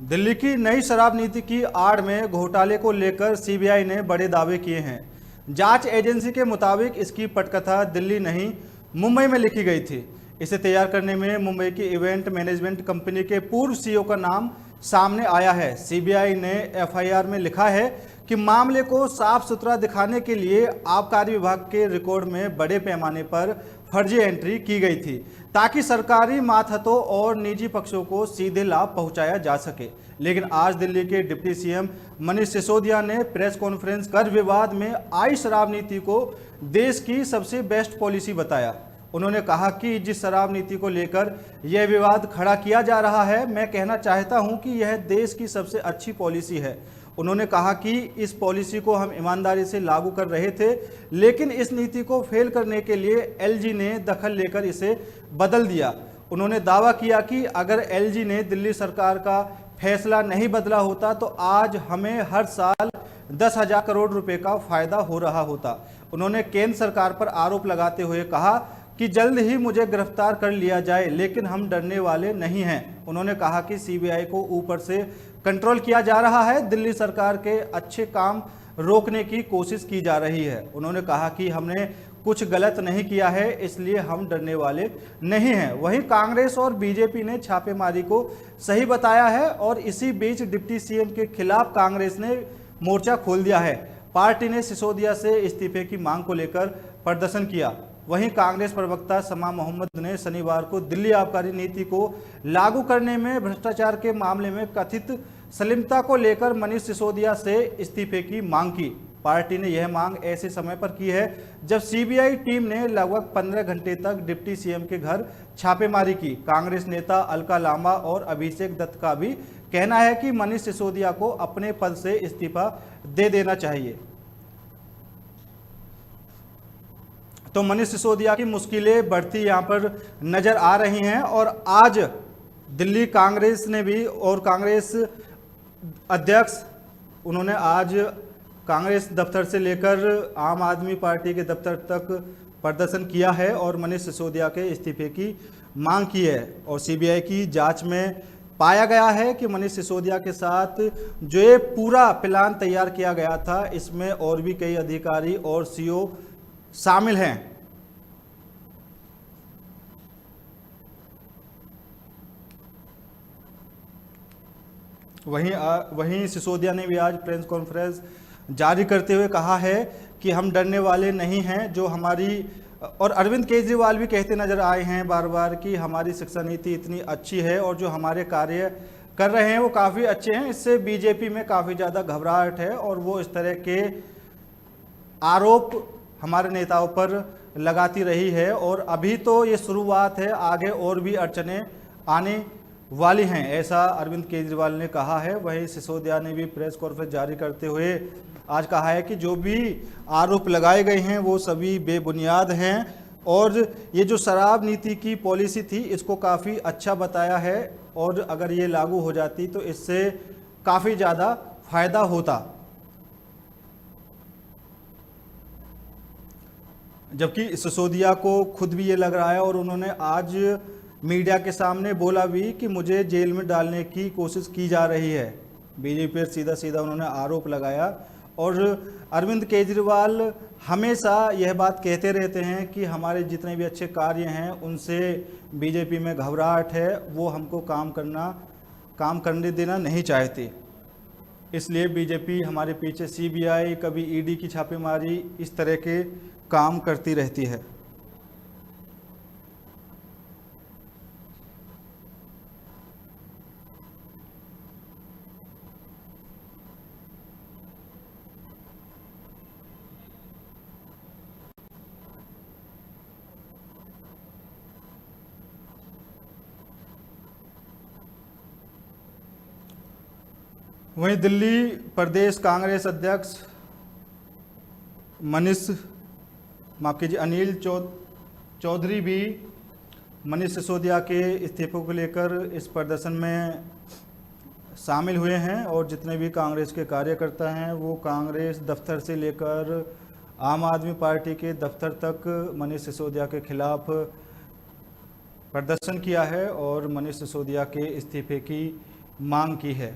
दिल्ली की नई शराब नीति की आड़ में घोटाले को लेकर सीबीआई ने बड़े दावे किए हैं। जांच एजेंसी के मुताबिक इसकी पटकथा दिल्ली नहीं, मुंबई में लिखी गई थी। इसे तैयार करने में मुंबई की इवेंट मैनेजमेंट कंपनी के पूर्व सीईओ का नाम सामने आया है। सीबीआई ने एफआईआर में लिखा है कि मामले को साफ सुथरा दिखाने के लिए आबकारी विभाग के रिकॉर्ड में बड़े पैमाने पर फर्जी एंट्री की गई थी, ताकि सरकारी मातहतों और निजी पक्षों को सीधे लाभ पहुंचाया जा सके। लेकिन आज दिल्ली के डिप्टी सीएम मनीष सिसोदिया ने प्रेस कॉन्फ्रेंस कर विवाद में आई शराब नीति को देश की सबसे बेस्ट पॉलिसी बताया। उन्होंने कहा कि जिस शराब नीति को लेकर यह विवाद खड़ा किया जा रहा है, मैं कहना चाहता हूं कि यह देश की सबसे अच्छी पॉलिसी है। उन्होंने कहा कि इस पॉलिसी को हम ईमानदारी से लागू कर रहे थे, लेकिन इस नीति को फेल करने के लिए एलजी ने दखल लेकर इसे बदल दिया। उन्होंने दावा किया कि अगर एलजी ने दिल्ली सरकार का फैसला नहीं बदला होता तो आज हमें हर साल 10,000 करोड़ रुपए का फायदा हो रहा होता। उन्होंने केंद्र सरकार पर आरोप लगाते हुए कहा कि जल्द ही मुझे गिरफ्तार कर लिया जाए, लेकिन हम डरने वाले नहीं हैं। उन्होंने कहा कि सीबीआई को ऊपर से कंट्रोल किया जा रहा है, दिल्ली सरकार के अच्छे काम रोकने की कोशिश की जा रही है। उन्होंने कहा कि हमने कुछ गलत नहीं किया है, इसलिए हम डरने वाले नहीं हैं। वहीं कांग्रेस और बीजेपी ने छापेमारी को सही बताया है और इसी बीच डिप्टी सीएम के खिलाफ कांग्रेस ने मोर्चा खोल दिया है। पार्टी ने सिसोदिया से इस्तीफे की मांग को लेकर प्रदर्शन किया। वहीं कांग्रेस प्रवक्ता समा मोहम्मद ने शनिवार को दिल्ली आबकारी नीति को लागू करने में भ्रष्टाचार के मामले में कथित सलिमता को लेकर मनीष सिसोदिया से इस्तीफे की मांग की। पार्टी ने यह मांग ऐसे समय पर की है जब सीबीआई टीम ने लगभग 15 घंटे तक डिप्टी सीएम के घर छापेमारी की। कांग्रेस नेता अलका लांबा और अभिषेक दत्त का भी कहना है कि मनीष सिसोदिया को अपने पद से इस्तीफा दे देना चाहिए। तो मनीष सिसोदिया की मुश्किलें बढ़ती यहां पर नजर आ रही हैं और आज दिल्ली कांग्रेस ने भी और कांग्रेस अध्यक्ष उन्होंने आज कांग्रेस दफ्तर से लेकर आम आदमी पार्टी के दफ्तर तक प्रदर्शन किया है और मनीष सिसोदिया के इस्तीफे की मांग की है। और सीबीआई की जांच में पाया गया है कि मनीष सिसोदिया के साथ जो ये पूरा प्लान तैयार किया गया था, इसमें और भी कई अधिकारी और सीईओ शामिल हैं। वहीं सिसोदिया ने भी आज प्रेस कॉन्फ्रेंस जारी करते हुए कहा है कि हम डरने वाले नहीं हैं। जो हमारी और अरविंद केजरीवाल भी कहते नजर आए हैं बार बार कि हमारी शिक्षा नीति इतनी अच्छी है और जो हमारे कार्य कर रहे हैं वो काफ़ी अच्छे हैं। इससे बीजेपी में काफ़ी ज़्यादा घबराहट है और वो इस तरह के आरोप हमारे नेताओं पर लगाती रही है और अभी तो ये शुरुआत है, आगे और भी अड़चनें आने वाली हैं, ऐसा अरविंद केजरीवाल ने कहा है। वहीं सिसोदिया ने भी प्रेस कॉन्फ्रेंस जारी करते हुए आज कहा है कि जो भी आरोप लगाए गए हैं वो सभी बेबुनियाद हैं और ये जो शराब नीति की पॉलिसी थी इसको काफ़ी अच्छा बताया है और अगर ये लागू हो जाती तो इससे काफ़ी ज़्यादा फायदा होता। जबकि सिसोदिया को खुद भी ये लग रहा है और उन्होंने आज मीडिया के सामने बोला भी कि मुझे जेल में डालने की कोशिश की जा रही है। बीजेपी पर सीधा सीधा उन्होंने आरोप लगाया और अरविंद केजरीवाल हमेशा यह बात कहते रहते हैं कि हमारे जितने भी अच्छे कार्य हैं उनसे बीजेपी में घबराहट है, वो हमको काम करने देना नहीं चाहती। इसलिए बीजेपी हमारे पीछे सीबीआई, कभी ईडी की छापेमारी, इस तरह के काम करती रहती है। वहीं दिल्ली प्रदेश कांग्रेस अध्यक्ष अनिल चौधरी भी मनीष सिसोदिया के इस्तीफे को लेकर इस प्रदर्शन में शामिल हुए हैं और जितने भी कांग्रेस के कार्यकर्ता हैं वो कांग्रेस दफ्तर से लेकर आम आदमी पार्टी के दफ्तर तक मनीष सिसोदिया के खिलाफ प्रदर्शन किया है और मनीष सिसोदिया के इस्तीफे की मांग की है।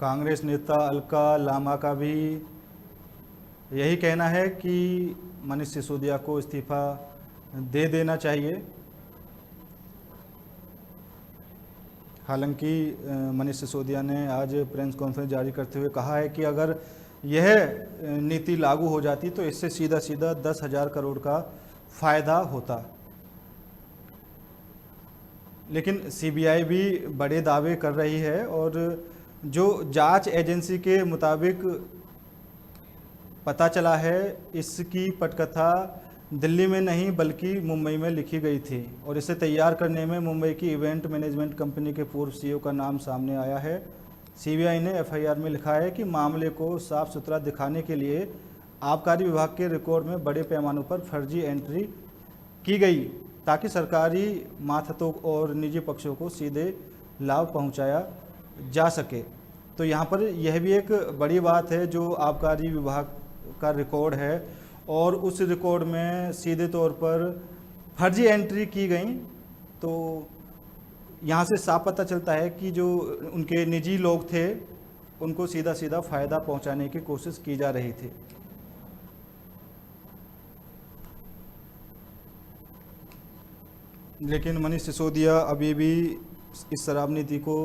कांग्रेस नेता अलका लामा का भी यही कहना है कि मनीष सिसोदिया को इस्तीफा दे देना चाहिए। हालांकि मनीष सिसोदिया ने आज प्रेस कॉन्फ्रेंस जारी करते हुए कहा है कि अगर यह नीति लागू हो जाती तो इससे सीधा सीधा 10,000 करोड़ का फायदा होता। लेकिन सीबीआई भी बड़े दावे कर रही है और जो जांच एजेंसी के मुताबिक पता चला है, इसकी पटकथा दिल्ली में नहीं बल्कि मुंबई में लिखी गई थी और इसे तैयार करने में मुंबई की इवेंट मैनेजमेंट कंपनी के पूर्व सीईओ का नाम सामने आया है। सीबीआई ने एफआईआर में लिखा है कि मामले को साफ सुथरा दिखाने के लिए आबकारी विभाग के रिकॉर्ड में बड़े पैमाने पर फर्जी एंट्री की गई ताकि सरकारी मातहतों और निजी पक्षों को सीधे लाभ पहुंचाया जा सके। तो यहाँ पर यह भी एक बड़ी बात है, जो आबकारी विभाग का रिकॉर्ड है और उस रिकॉर्ड में सीधे तौर पर फर्जी एंट्री की गई। तो यहाँ से साफ पता चलता है कि जो उनके निजी लोग थे उनको सीधा सीधा फ़ायदा पहुँचाने की कोशिश की जा रही थी। लेकिन मनीष सिसोदिया अभी भी इस शराब नीति को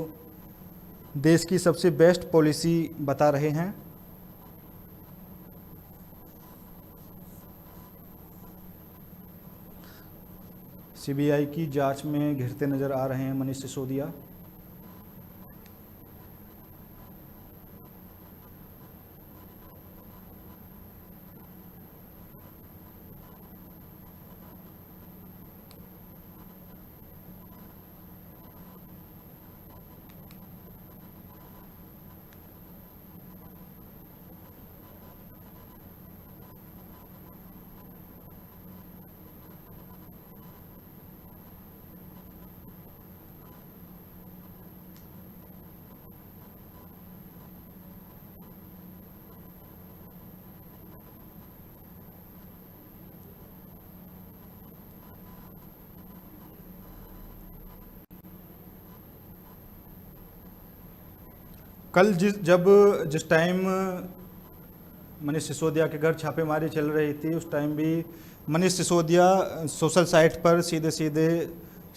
देश की सबसे बेस्ट पॉलिसी बता रहे हैं। सीबीआई की जांच में घिरते नजर आ रहे हैं मनीष सिसोदिया। कल जिस टाइम मनीष सिसोदिया के घर छापेमारी चल रही थी, उस टाइम भी मनीष सिसोदिया सोशल साइट पर सीधे सीधे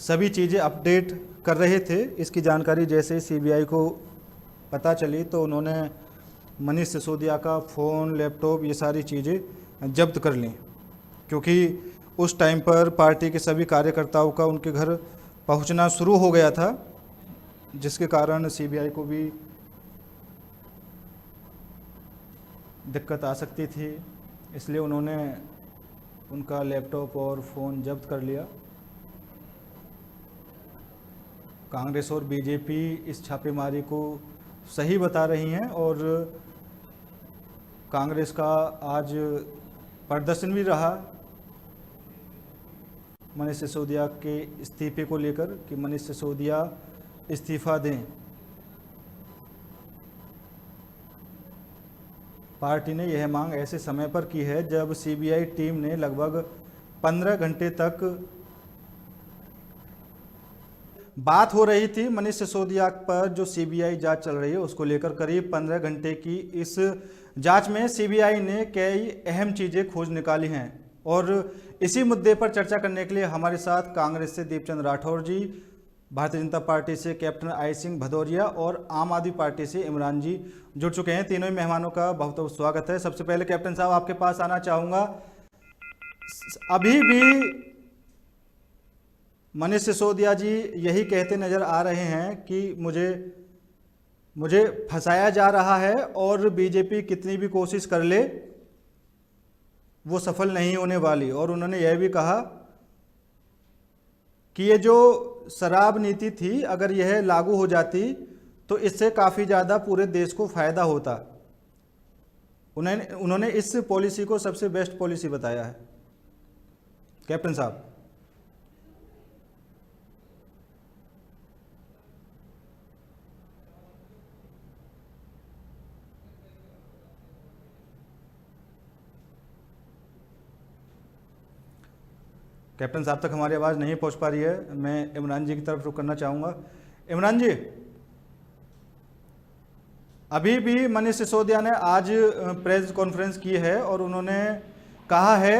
सभी चीज़ें अपडेट कर रहे थे। इसकी जानकारी जैसे ही सीबीआई को पता चली तो उन्होंने मनीष सिसोदिया का फ़ोन, लैपटॉप, ये सारी चीज़ें जब्त कर लीं, क्योंकि उस टाइम पर पार्टी के सभी कार्यकर्ताओं का उनके घर पहुंचना शुरू हो गया था, जिसके कारण सीबीआई को भी दिक्कत आ सकती थी। इसलिए उन्होंने उनका लैपटॉप और फ़ोन जब्त कर लिया। कांग्रेस और बीजेपी इस छापेमारी को सही बता रही हैं और कांग्रेस का आज प्रदर्शन भी रहा मनीष सिसोदिया के इस्तीफे को लेकर कि मनीष सिसोदिया इस्तीफा दें। पार्टी ने यह मांग ऐसे समय पर की है जब सीबीआई टीम ने लगभग 15 घंटे तक बात हो रही थी मनीष सिसोदिया पर जो सीबीआई जांच चल रही है उसको लेकर। करीब 15 घंटे की इस जांच में सीबीआई ने कई अहम चीज़ें खोज निकाली हैं और इसी मुद्दे पर चर्चा करने के लिए हमारे साथ कांग्रेस से दीपचंद राठौर जी, भारतीय जनता पार्टी से कैप्टन आई सिंह भदौरिया और आम आदमी पार्टी से इमरान जी जुड़ चुके हैं। तीनों ही मेहमानों का बहुत बहुत स्वागत है। सबसे पहले कैप्टन साहब आपके पास आना चाहूँगा। अभी भी मनीष सिसोदिया जी यही कहते नजर आ रहे हैं कि मुझे फंसाया जा रहा है और बीजेपी कितनी भी कोशिश कर ले वो सफल नहीं होने वाली। और उन्होंने यह भी कहा कि ये जो शराब नीति थी अगर यह लागू हो जाती तो इससे काफ़ी ज़्यादा पूरे देश को फ़ायदा होता। उन्होंने इस पॉलिसी को सबसे बेस्ट पॉलिसी बताया है। कैप्टन साहब। कैप्टन साहब तक हमारी आवाज़ नहीं पहुंच पा रही है। मैं इमरान जी की तरफ रुख करना चाहूँगा। इमरान जी, अभी भी मनीष सिसोदिया ने आज प्रेस कॉन्फ्रेंस की है और उन्होंने कहा है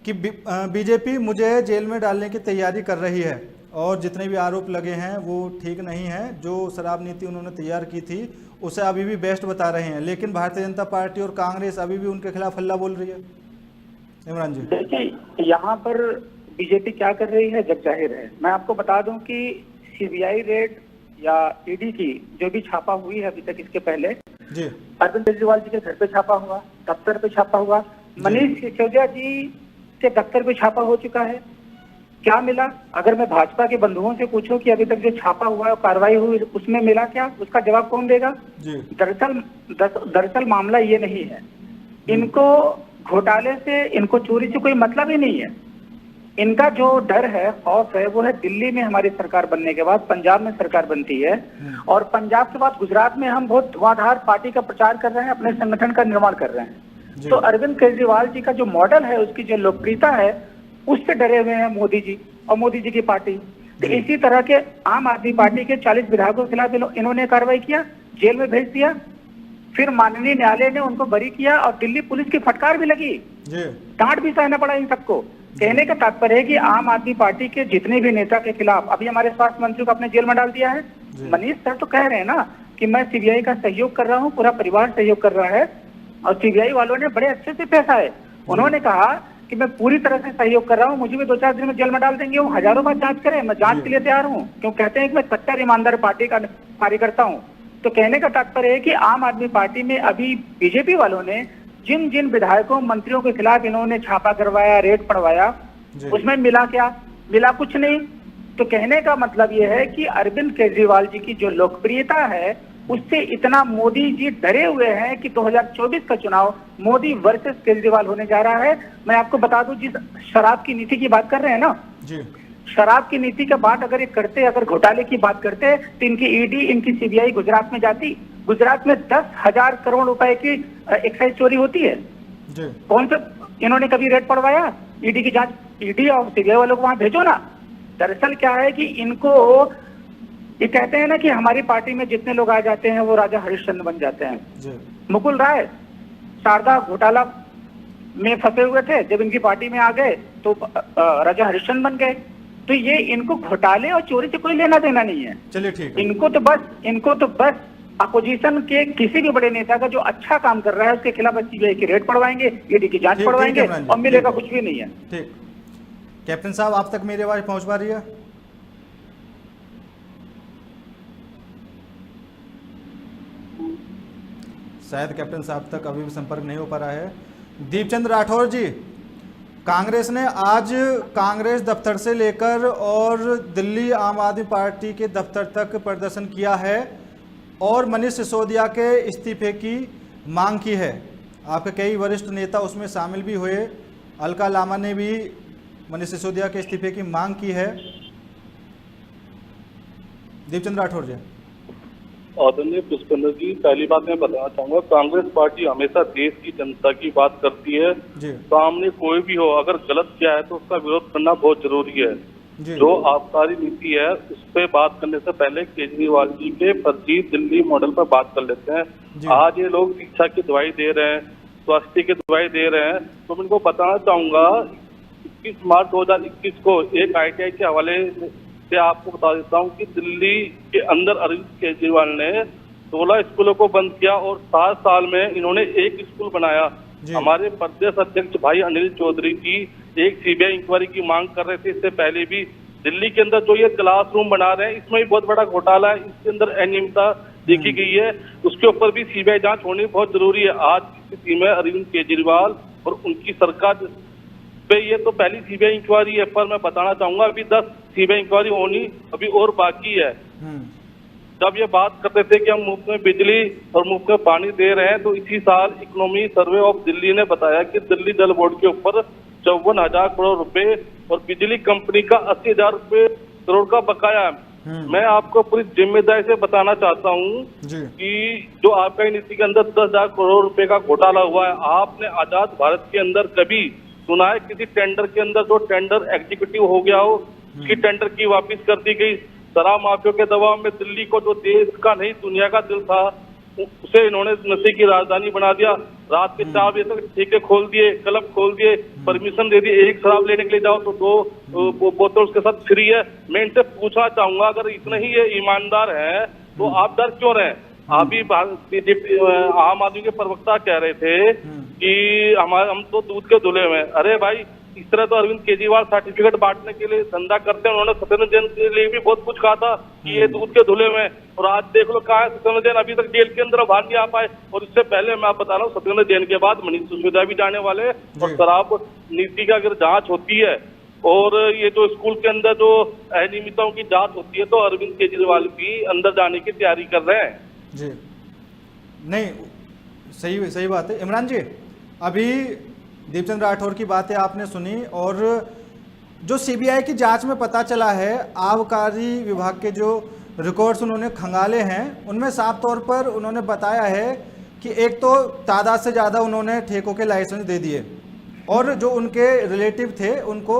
कि बीजेपी मुझे जेल में डालने की तैयारी कर रही है और जितने भी आरोप लगे हैं वो ठीक नहीं है। जो शराब नीति उन्होंने तैयार की थी उसे अभी भी बेस्ट बता रहे हैं, लेकिन भारतीय जनता पार्टी और कांग्रेस अभी भी उनके खिलाफ हल्ला बोल रही है। इमरान जी, देखिए यहाँ पर बीजेपी क्या कर रही है जग जाहिर है। मैं आपको बता दूं कि सीबीआई रेड या ईडी की जो भी छापा हुई है अभी तक, इसके पहले जी अरविंद केजरीवाल जी के घर पे छापा हुआ, दफ्तर पे छापा हुआ, मनीष सिसोदिया जी के दफ्तर पे छापा हो चुका है। क्या मिला? अगर मैं भाजपा के बंधुओं से पूछूं कि अभी तक जो छापा हुआ है कार्रवाई हुई उसमें मिला क्या, उसका जवाब कौन देगा? दरअसल मामला ये नहीं है, इनको घोटाले से, इनको चोरी से कोई मतलब ही नहीं है। इनका जो डर है, खौफ है, वो है दिल्ली में हमारी सरकार बनने के बाद पंजाब में सरकार बनती है और पंजाब के बाद गुजरात में हम बहुत धुआंधार पार्टी का प्रचार कर रहे हैं, अपने संगठन का निर्माण कर रहे हैं। तो अरविंद केजरीवाल जी का जो मॉडल है, उसकी जो लोकप्रियता है, उससे डरे हुए हैं मोदी जी और मोदी जी की पार्टी। तो इसी तरह के आम आदमी पार्टी के 40 विधायकों के खिलाफ इन्होंने कार्रवाई किया, जेल में भेज दिया, फिर माननीय न्यायालय ने उनको बरी किया और दिल्ली पुलिस की फटकार भी लगी, डांट भी सहना पड़ा इन सबको। कहने का तात्पर्य है कि आम आदमी पार्टी के जितने भी नेता के खिलाफ, अभी हमारे स्वास्थ्य मंत्री को अपने जेल में डाल दिया है। मनीष सर तो कह रहे हैं ना कि मैं सीबीआई का सहयोग कर रहा हूँ, पूरा परिवार सहयोग कर रहा है, और सीबीआई वालों ने बड़े अच्छे से पेश आए। उन्होंने कहा कि मैं पूरी तरह से सहयोग कर रहा हूँ, मुझे भी 2-4 दिन में जेल में डाल देंगे, वो हजारों बार जांच करें, मैं जांच के लिए तैयार हूँ। क्यों कहते हैं कि मैं सच्चा ईमानदार पार्टी का कार्यकर्ता हूँ। तो कहने का तात्पर्य है कि आम आदमी पार्टी में अभी बीजेपी वालों ने जिन जिन विधायकों मंत्रियों के खिलाफ इन्होंने छापा करवाया, रेड पड़वाया, उसमें मिला क्या? मिला कुछ नहीं। तो कहने का मतलब यह है कि अरविंद केजरीवाल जी की जो लोकप्रियता है, उससे इतना मोदी जी डरे हुए हैं कि 2024 का चुनाव मोदी वर्सेस केजरीवाल होने जा रहा है। मैं आपको बता दूं, जिस शराब की नीति की बात कर रहे हैं ना जी, शराब की नीति के बाद अगर ये करते, अगर घोटाले की बात करते, तो इनकी ईडी, इनकी सीबीआई गुजरात में जाती। गुजरात में 10,000 करोड़ रुपए की एक्साइज चोरी होती है। कौन सा इन्होंने कभी रेड पड़वाया? ईडी की जांच, ईडी और सीबीआई वालों को वहां भेजो ना। दरअसल क्या है कि इनको, ये कहते हैं ना कि हमारी पार्टी में जितने लोग आ जाते हैं वो राजा हरिश्चंद्र बन जाते हैं। मुकुल राय शारदा घोटाला में फंसे हुए थे, जब इनकी पार्टी में आ गए तो राजा हरिश्चंद्र बन गए। तो ये इनको घोटाले और चोरी से कोई लेना देना नहीं है। चलिए ठीक है। इनको तो बस अपोजिशन के किसी भी बड़े नेता का जो अच्छा काम कर रहा है उसके खिलाफ सीबीआई की रेड पड़वाएंगे, ईडी की जांच पड़वाएंगे और मिलेगा कुछ भी नहीं है। ठीक। कैप्टन साहब, आप तक मेरी आवाज पहुंच पा रही है? शायद कैप्टन साहब तक अभी भी संपर्क नहीं हो पा रहा है। दीपचंद राठौर जी, कांग्रेस ने आज कांग्रेस दफ्तर से लेकर और दिल्ली आम आदमी पार्टी के दफ्तर तक प्रदर्शन किया है और मनीष सिसोदिया के इस्तीफे की मांग की है। आपके कई वरिष्ठ नेता उसमें शामिल भी हुए। अलका लामा ने भी मनीष सिसोदिया के इस्तीफे की मांग की है। दीपचंद राठौर जी। आदरणीय पुष्पेंद्र जी, पहली बात मैं बताना चाहूंगा, कांग्रेस पार्टी हमेशा देश की जनता की बात करती है। सामने कोई भी हो, अगर गलत किया है तो उसका विरोध करना बहुत जरूरी है। जो आबकारी नीति है उस पर बात करने से पहले केजरीवाल जी के फर्जी दिल्ली मॉडल पर बात कर लेते हैं। आज ये लोग शिक्षा की दवाई दे रहे हैं, स्वास्थ्य की दवाई दे रहे हैं, तो मैं इनको बताना चाहूंगा 21 मार्च 2021 को एक ITI के हवाले से आपको बता देता हूं कि दिल्ली के अंदर अरविंद केजरीवाल ने 16 स्कूलों को बंद किया और 7 साल में इन्होंने एक स्कूल बनाया। हमारे प्रदेश अध्यक्ष भाई अनिल चौधरी जी एक सीबीआई इंक्वायरी की मांग कर रहे थे। इससे पहले भी दिल्ली के अंदर जो ये क्लासरूम बना रहे हैं, इसमें भी बहुत बड़ा घोटाला है, इसके अंदर अनियमितता देखी गई है, उसके ऊपर भी सीबीआई जांच होनी बहुत जरूरी है। आज की स्थिति में अरविंद केजरीवाल और उनकी सरकार पे ये तो पहली सीबीआई इंक्वायरी है, पर मैं बताना चाहूंगा अभी 10 सीबीआई इंक्वायरी होनी अभी और बाकी है। जब ये बात करते थे कि हम मुफ्त में बिजली और मुफ्त में पानी दे रहे हैं, तो इसी साल इकोनॉमी सर्वे ऑफ दिल्ली ने बताया कि दिल्ली जल बोर्ड के ऊपर 54,000 करोड़ रुपए और बिजली कंपनी का 80,000 करोड़ का बकाया है। मैं आपको पूरी जिम्मेदारी से बताना चाहता हूँ कि जो आपका नीति के अंदर 10,000 करोड़ रुपए का घोटाला हुआ है, आपने आजाद भारत के अंदर कभी सुना है किसी टेंडर के अंदर जो टेंडर एग्जीक्यूटिव हो गया हो उसकी टेंडर की वापस कर दी गई। शराब माफिया के दबाव में दिल्ली को जो देश का नहीं दुनिया का दिल था उसे इन्होंने नशे की राजधानी बना दिया। रात के 4 बजे तक ठेके खोल दिए, क्लब खोल दिए, परमिशन दे दी, एक शराब लेने के लिए जाओ तो 2 बोतल उसके साथ फ्री है। मैं इनसे पूछना चाहूंगा अगर इतने ही ये ईमानदार हैं तो आप डर क्यों रहे? अभी आम आदमी के प्रवक्ता कह रहे थे कि हम तो दूध के धुले में। अरे भाई इस तरह तो अरविंद केजरीवाल सर्टिफिकेट बांटने के लिए धंधा करते हैं। उन्होंने सत्येंद्र जैन के लिए भी बहुत कुछ कहा था कि ये दूध के धुले में, और आज देख लो कहा है सत्येंद्र जैन अभी तक जेल के अंदर बाहर नहीं आ पाए। और इससे पहले मैं आप बता रहा हूँ सत्येंद्र जैन के बाद मनीष सिसोदिया भी जाने वाले। और शराब नीति का अगर जांच होती है और ये जो स्कूल के अंदर जो अनियमितताओं की जांच होती है तो अरविंद केजरीवाल भी अंदर जाने की तैयारी कर रहे हैं। जी नहीं, सही बात है। इमरान जी, अभी दीपचंद राठौर की बातें आपने सुनी और जो सीबीआई की जांच में पता चला है, आबकारी विभाग के जो रिकॉर्ड्स उन्होंने खंगाले हैं उनमें साफ तौर पर उन्होंने बताया है कि एक तो तादाद से ज़्यादा उन्होंने ठेकों के लाइसेंस दे दिए और जो उनके रिलेटिव थे उनको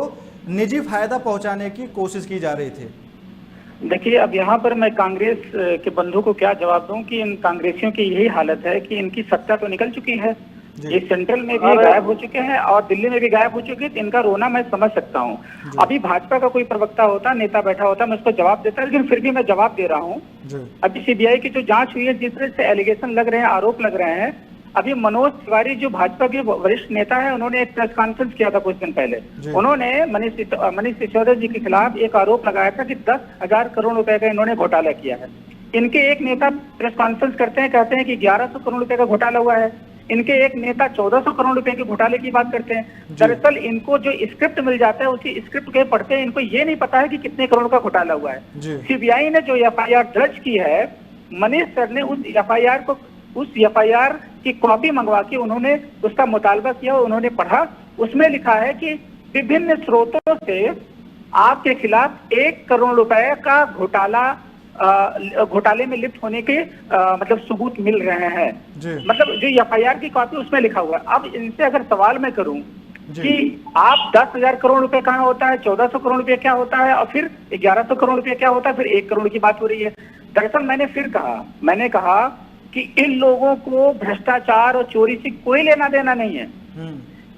निजी फायदा पहुंचाने की कोशिश की जा रही थी। देखिए, अब यहाँ पर मैं कांग्रेस के बंधु को क्या जवाब दूं कि इन कांग्रेसियों की यही हालत है कि इनकी सत्ता तो निकल चुकी है, ये सेंट्रल में भी गायब हो चुके हैं और दिल्ली में भी गायब हो चुके हैं। तो इनका रोना मैं समझ सकता हूँ। अभी भाजपा का कोई प्रवक्ता होता, नेता बैठा होता, मैं उसको जवाब देता, लेकिन फिर भी मैं जवाब दे रहा हूँ। अभी सीबीआई की जो जांच हुई है, जिस तरह से एलिगेशन लग रहे हैं, आरोप लग रहे हैं, अभी मनोज तिवारी जो भाजपा के वरिष्ठ नेता है, उन्होंने एक प्रेस कॉन्फ्रेंस किया था कुछ दिन पहले। उन्होंने मनीष सिसोदिया जी के खिलाफ एक आरोप लगाया था कि 10,000 करोड़ रुपए का इन्होंने घोटाला किया है। इनके एक नेता प्रेस कॉन्फ्रेंस करते हैं, कहते हैं कि 1100 करोड़ रुपए का घोटाला हुआ है। इनके एक नेता 1400 करोड़ रुपए के घोटाले की बात करते हैं। दरअसल इनको जो स्क्रिप्ट मिल जाता है उसी स्क्रिप्ट के पढ़ते हैं, इनको ये नहीं पता है कि कितने करोड़ का घोटाला हुआ है। सीबीआई ने जो एफआईआर दर्ज की है, मनीष सर ने उस एफआईआर की कॉपी मंगवा के उन्होंने उसका मुतालबा किया, उन्होंने पढ़ा। उसमें लिखा है कि विभिन्न स्रोतों से आपके खिलाफ 1 करोड़ रुपए का घोटाले में लिप्त होने के मतलब सबूत मिल रहे हैं। मतलब जो एफआईआर की कॉपी उसमें लिखा हुआ है। अब इनसे अगर सवाल मैं करूं कि आप 10,000 करोड़ रुपए कहाँ होता है, 1400 करोड़ रुपए क्या होता है और फिर 1100 करोड़ रुपए क्या होता है, फिर 1 करोड़ की बात हो रही है। दरअसल मैंने कहा कि इन लोगों को भ्रष्टाचार और चोरी से कोई लेना देना नहीं है।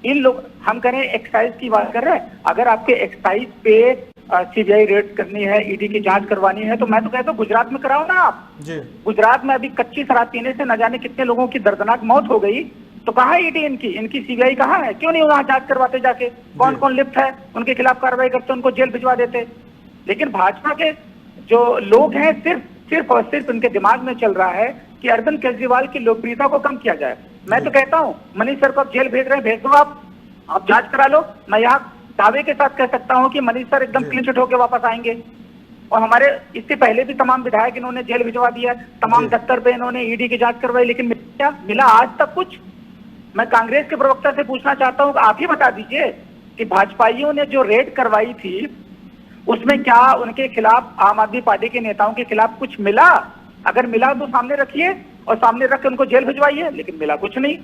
इन लोग, हम करें एक्साइज की बात कर रहे हैं, अगर आपके एक्साइज पे सीबीआई रेड करनी है, ईडी की जांच करवानी है, तो मैं तो कहता हूँ गुजरात में कराओ ना आप। गुजरात में अभी कच्ची शराब पीने से न जाने कितने लोगों की दर्दनाक मौत हो गई, तो कहाँ है ईडी इनकी सीबीआई कहाँ है? क्यों नहीं वहां जांच करवाते जाके? कौन कौन लिप्त है उनके खिलाफ कार्रवाई करते, उनको जेल भिजवा देते। लेकिन भाजपा के जो लोग हैं, सिर्फ और सिर्फ उनके दिमाग में चल रहा है कि अरविंद केजरीवाल की लोकप्रियता को कम किया जाए। मैं तो कहता हूँ मनीष सर को आप जेल भेज रहे हैं, भेज दो, आप जांच करा लो। मैं यहाँ दावे के साथ कह सकता हूँ कि मनीष सर एकदम क्लीन चिट होकर वापस आएंगे। और हमारे इससे पहले भी तमाम विधायक इन्होंने जेल भिजवा दिया, तमाम दफ्तर पे इन्होंने ईडी की जांच करवाई, लेकिन क्या मिला आज तक कुछ? मैं कांग्रेस के प्रवक्ता से पूछना चाहता हूँ, आप ही बता दीजिए कि भाजपाइयों ने जो रेड करवाई थी उसमें क्या उनके खिलाफ, आम आदमी पार्टी के नेताओं के खिलाफ कुछ मिला? अगर मिला तो सामने रखिए और सामने रख के उनको जेल भिजवाइए, लेकिन मिला कुछ नहीं।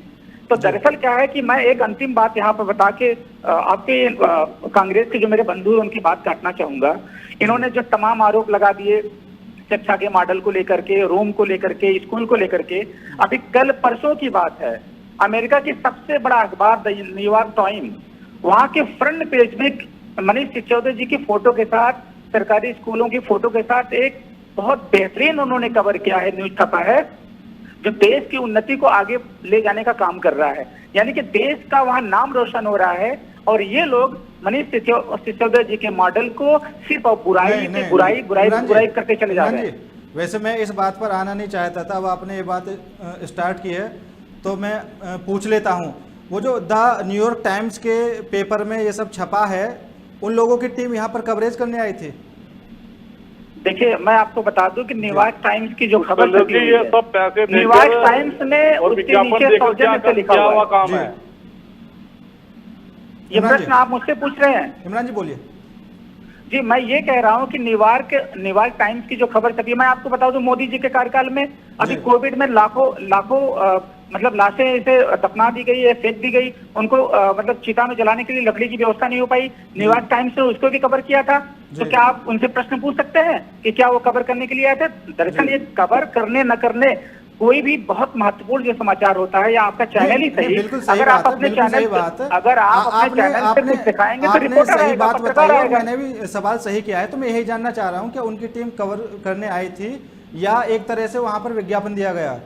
तो दरअसल क्या है कि मैं एक अंतिम बात यहाँ पर बता के आपके कांग्रेस के जो मेरे बंधु हैं उनकी बात काटना चाहूंगा। इन्होंने जो तमाम आरोप लगा दिए शिक्षा के मॉडल को लेकर के, रोम को लेकर के, स्कूल को लेकर के, अभी कल परसों की बात है, अमेरिका की सबसे बड़ा अखबार द न्यूयॉर्क टाइम्स, वहां के फ्रंट पेज में मनीष सिसोदिया जी की फोटो के साथ, सरकारी स्कूलों की फोटो के साथ एक बहुत बेहतरीन उन्होंने कवर किया है, न्यूज छपा है, जो देश की उन्नति को आगे ले जाने का काम कर रहा है। यानी कि देश का वहां नाम रोशन हो रहा है और ये लोग मनीष सिसोदिया जी के मॉडल को सिर्फ बुराई करते चले जा रहे हैं। वैसे मैं इस बात पर आना नहीं चाहता था, अब आपने ये बात स्टार्ट की है तो मैं पूछ लेता हूँ। वो जो द न्यूयॉर्क टाइम्स के पेपर में ये सब छपा है, उन लोगों की टीम यहाँ पर कवरेज करने आई थी? देखिए, मैं आपको बता दूं कि न्यूयॉर्क टाइम्स की जो खबर छपी हुई है, सब पैसे न्यूयॉर्क टाइम्स ने उसके नीचे सौजन्य से लिखा हुआ काम है। ये प्रश्न आप मुझसे पूछ रहे हैं? इमरान जी बोलिए। जी, मैं ये कह रहा हूँ कि न्यूयॉर्क टाइम्स की जो खबर छपी है, मैं आपको बता दूं मोदी जी के कार्यकाल में अभी कोविड में लाखों मतलब लाशें इसे दफना दी गई है, फेंक दी गई, उनको मतलब चिता में जलाने के लिए लकड़ी की व्यवस्था नहीं हो पाई। न्यूयॉर्क टाइम्स ने उसको भी कवर किया था। तो क्या आप उनसे प्रश्न पूछ सकते हैं कि क्या वो कवर करने के लिए आए थे? दरअसल ये कवर करने न करने कोई भी बहुत महत्वपूर्ण जो समाचार होता है, या आपका चैनल ही सही, अगर आप अपने चैनल अगर आप अपने चैनल से कुछ दिखाएंगे तो रिपोर्टर आएगा, पत्रकार आएगा। मैंने भी सवाल सही किया है, तो मैं यही जानना चाह रहा हूँ कि उनकी टीम कवर करने आई थी या एक तरह से वहां पर विज्ञापन दिया गया?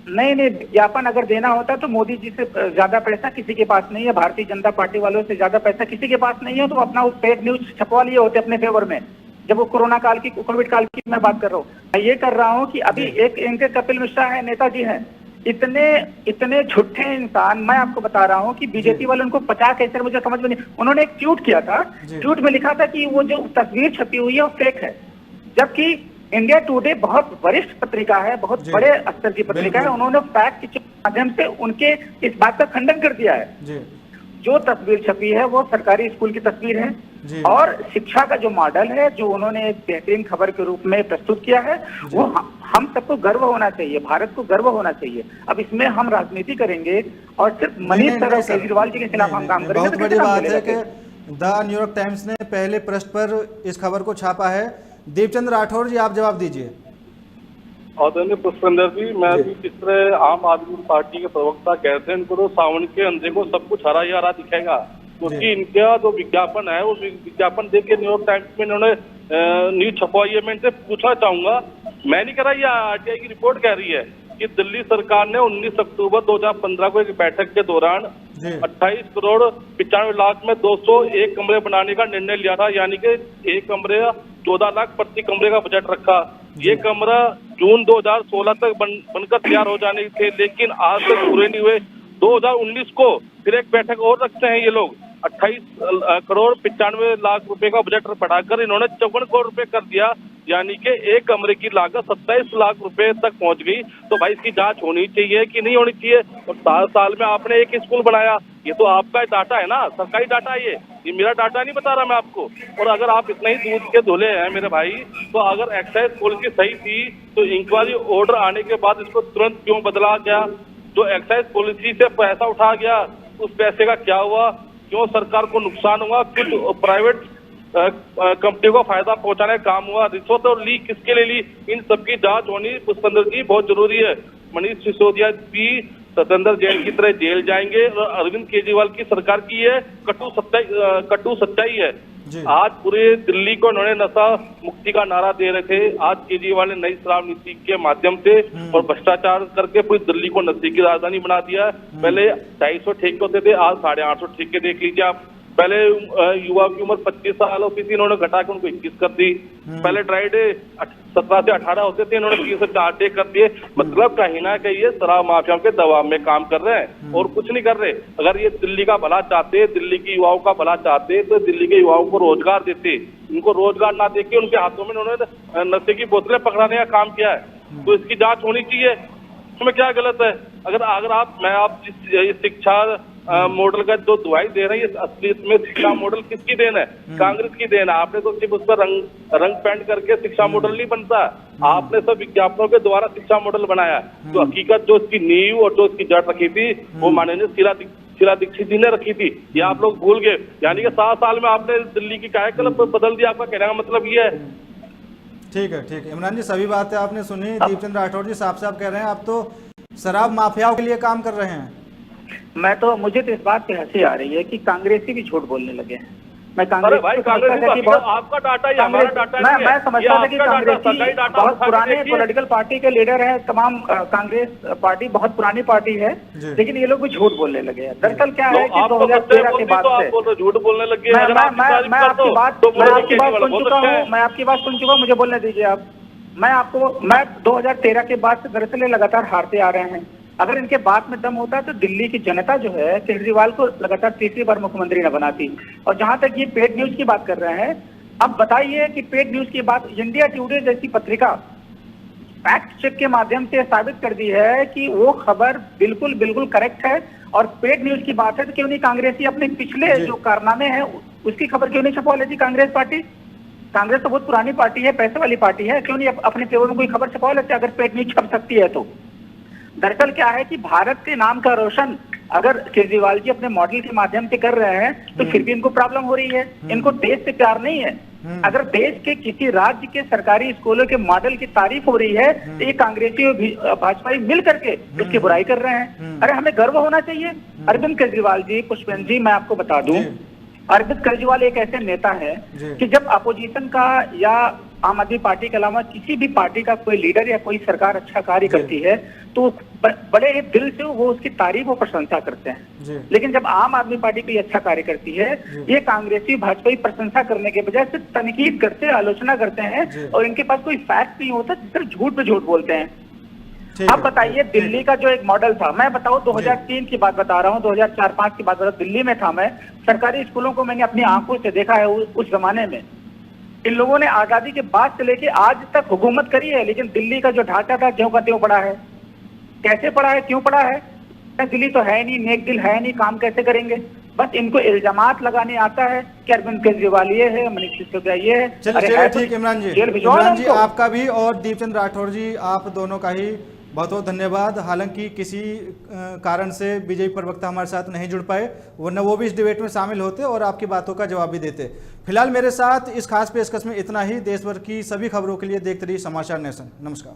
नहीं, विज्ञापन अगर देना होता तो मोदी जी से ज्यादा पैसा किसी के पास नहीं है, भारतीय जनता पार्टी वालों से ज्यादा पैसा किसी के पास नहीं है, तो अपना फेक न्यूज छपवा लिए होते अपने फेवर में। जब वो कोरोना काल की, कोविड काल की मैं बात कर रहा हूँ, मैं ये कर रहा हूँ कि अभी एक इनके कपिल मिश्रा है, नेताजी हैं, इतने झूठे इंसान। मैं आपको बता रहा हूँ कि बीजेपी वाले उनको 50 कैसे, मुझे समझ में नहीं। उन्होंने एक ट्वीट किया था, ट्वीट में लिखा था कि वो जो तस्वीर छपी हुई है वो फेक है, जबकि इंडिया टुडे बहुत वरिष्ठ पत्रिका है, बहुत बड़े स्तर की पत्रिका है। उन्होंने फैक्ट के माध्यम से उनके इस बात का खंडन कर दिया है। जो तस्वीर छपी है वो सरकारी स्कूल की तस्वीर है, और शिक्षा का जो मॉडल है, जो उन्होंने एक बेहतरीन खबर के रूप में प्रस्तुत किया है, वो हम सबको गर्व होना चाहिए, भारत को गर्व होना चाहिए। अब इसमें हम राजनीति करेंगे और सिर्फ मनीष सर और केजरीवाल जी के खिलाफ हम काम करेंगे। बहुत बड़ी बात है कि द न्यूयॉर्क टाइम्स ने पहले पृष्ठ पर इस खबर को छापा है। दीपचंद राठौर जी, आप जवाब दीजिए। आदरणीय पुष्पेंद्र जी, मैं भी जिस तरह आम आदमी पार्टी के प्रवक्ता कहते हैं, इनको तो सावन के अंधे को सब कुछ हरा ही हरा दिखेगा, क्योंकि इनका जो विज्ञापन है वो विज्ञापन देख के न्यूयॉर्क टाइम्स में इन्होंने न्यूज छपवाई है। मैं इनसे पूछना चाहूंगा, मैं नहीं कह रहा, ये आरटीआई की रिपोर्ट कह रही है कि दिल्ली सरकार ने 19 अक्टूबर 2015 को एक बैठक के दौरान 28 करोड़ 95 लाख में 201 कमरे बनाने का निर्णय लिया था, यानी कि एक कमरे 14 लाख प्रति कमरे का बजट रखा। ये कमरा जून 2016 तक बनकर तैयार हो जाने थे, लेकिन आज तक पूरे नहीं हुए। 2019 को फिर एक बैठक और रखते हैं ये लोग, 28 करोड़ 95 लाख रुपए का बजट बढ़ाकर इन्होंने 54 करोड़ रुपए कर दिया, यानी कि एक कमरे की लागत 27 लाख रुपए तक पहुंच गई। तो भाई इसकी जांच होनी चाहिए कि नहीं होनी चाहिए? और 7 साल में आपने एक स्कूल बनाया, ये तो आपका डाटा है ना, सरकारी डाटा है ये मेरा डाटा नहीं बता रहा मैं आपको। और अगर आप इतना ही दूध के धुले हैं मेरे भाई, तो अगर एक्साइज पॉलिसी सही थी तो इंक्वायरी ऑर्डर आने के बाद इसको तुरंत क्यों बदला गया? जो एक्साइज पॉलिसी से पैसा उठा गया उस पैसे का क्या हुआ? क्यों सरकार को नुकसान हुआ? कुछ प्राइवेट कंपनी को फायदा पहुंचाने का काम हुआ? रिश्वत और लीक किसके लिए ली? इन सबकी जांच होनी पुष्पेंद्र जी बहुत जरूरी है। मनीष सिसोदिया भी सत्येंद्र जैन की तरह जेल जाएंगे, और अरविंद केजरीवाल की सरकार की ये कटु सच्चाई है। आज पूरे दिल्ली को उन्होंने नशा मुक्ति का नारा दे रहे थे, आज केजरीवाल ने नई शराब नीति के माध्यम से और भ्रष्टाचार करके पूरी दिल्ली को नशे की राजधानी बना दिया। पहले 250 ठेके होते थे, आज 850 ठेके देख लीजिए आप। पहले युवा की उम्र 25 साल होती थी, इन्होंने घटा के उनको 21 कर दी। पहले ड्राई डे 17 से 18 होते थे, इन्होंने 3 से 4 डे कर दिए। मतलब कहीं ना कहीं ये शराब माफियाओं के दबाव में काम कर रहे हैं और कुछ नहीं कर रहे। अगर ये दिल्ली का भला चाहते, दिल्ली के युवाओं का भला चाहते, तो दिल्ली के युवाओं को रोजगार देते। इनको रोजगार ना देके उनके हाथों में उन्होंने नशे की बोतलें पकड़ाने का काम किया है। तो इसकी जांच होनी चाहिए, इसमें क्या गलत है? अगर आप इस शिक्षा मॉडल का जो दुहाई दे रहे हैं, ये असलियत में शिक्षा मॉडल किसकी देन है? कांग्रेस की देन है। आपने तो सिर्फ उस पर रंग पेंट करके शिक्षा मॉडल नहीं बनता, आपने सब विज्ञापनों के द्वारा शिक्षा मॉडल बनाया। तो हकीकत जो इसकी नींव और जो इसकी जड़ रखी थी वो माननीय शीला दीक्षित जी ने रखी थी, ये आप लोग भूल गए। यानी कि 7 साल में आपने दिल्ली की कायाकल्प बदल दिया, आपका कहने का मतलब ये है। ठीक है इमरान जी, सभी बातें आपने सुनी। दीपचंद राठौर जी साफ साफ कह रहे हैं आप तो शराब माफियाओं के लिए काम कर रहे हैं। मुझे तो इस बात पे हंसी आ रही है कि कांग्रेसी भी झूठ बोलने लगे हैं। मैं आपका डाटा ही हमारा डाटा नहीं है। मैं समझता था कि कांग्रेसी बहुत पुराने पॉलिटिकल पार्टी के लीडर है, तमाम कांग्रेस पार्टी बहुत पुरानी पार्टी है, लेकिन ये लोग भी झूठ बोलने लगे हैं। दरअसल क्या है कि 2013 के बाद से झूठ बोलने लगे। मैं आपकी बात सुन चुका हूँ, मुझे बोलने दीजिए आप। मैं 2013 के बाद से दरअसल लगातार हारते आ रहे हैं। अगर इनके बात में दम होता है तो दिल्ली की जनता जो है केजरीवाल को लगातार तीसरी बार मुख्यमंत्री न बनाती। और जहां तक ये पेड न्यूज की बात कर रहे हैं, अब बताइए कि पेड न्यूज की बात इंडिया टुडे जैसी पत्रिका फैक्ट चेक के माध्यम से साबित कर दी है कि वो खबर बिल्कुल करेक्ट है। और पेड न्यूज की बात है तो क्यों नहीं कांग्रेसी अपने पिछले जो कारनामे हैं उसकी खबर क्यों नहीं छपवा लेती कांग्रेस पार्टी? कांग्रेस तो बहुत पुरानी पार्टी है, पैसे वाली पार्टी है, क्यों नहीं अपने फेवर में कोई खबर छपवा लेते अगर पेड न्यूज छप सकती है तो? दरअसल क्या है कि भारत के नाम का रोशन अगर केजरीवाल जी अपने मॉडल के माध्यम से कर रहे हैं तो फिर भी इनको प्रॉब्लम हो रही है। इनको देश से प्यार नहीं है। अगर देश के किसी राज्य के सरकारी स्कूलों के मॉडल की तारीफ हो रही है तो ये कांग्रेसी और भाजपाई मिल करके उसकी बुराई कर रहे हैं। अरे हमें गर्व होना चाहिए। अरविंद केजरीवाल जी, पुष्पेंद्र जी, मैं आपको बता दूं, अरविंद केजरीवाल एक ऐसे नेता है कि जब अपोजिशन का या आम आदमी पार्टी के अलावा किसी भी पार्टी का कोई लीडर या कोई सरकार अच्छा कार्य करती है तो बड़े ही दिल से वो उसकी तारीफ और प्रशंसा करते हैं। लेकिन जब आम आदमी पार्टी कोई अच्छा कार्य करती है, ये कांग्रेसी भाजपाई प्रशंसा करने के बजाय सिर्फ तनकीद करते हैं, आलोचना करते हैं और इनके पास कोई फैक्ट नहीं होता, सिर्फ झूठ पे झूठ बोलते हैं। अब बताइए, दिल्ली का जो एक मॉडल था, मैं बताऊं 2003 की बात बता रहा हूं, 2004-5 की बात बता रहा हूं, दिल्ली में था मैं, सरकारी स्कूलों को मैंने अपनी आंखों से देखा है। उस जमाने में इन लोगों ने आजादी के बाद से लेके आज तक हुकूमत करी है, लेकिन दिल्ली का जो ढांचा था ज्यों का त्यों पड़ा है। कैसे पड़ा है, क्यों पड़ा है? दिल्ली तो है नहीं, नेक दिल है नहीं, काम कैसे करेंगे? बस इनको इल्जामात लगाने आता है कि अरविंद केजरीवाल ये है, मनीष सिसोदिया ये है। चलिए ठीक, इमरान जी आपका भी और दीपचंद राठौर जी, आप दोनों का ही बहुत बहुत धन्यवाद। हालांकि किसी कारण से बीजेपी प्रवक्ता हमारे साथ नहीं जुड़ पाए, वरना वो भी इस डिबेट में शामिल होते और आपकी बातों का जवाब भी देते। फिलहाल मेरे साथ इस खास पेशकश में इतना ही। देश भर की सभी खबरों के लिए देखते रहिए समाचार नेशन। नमस्कार।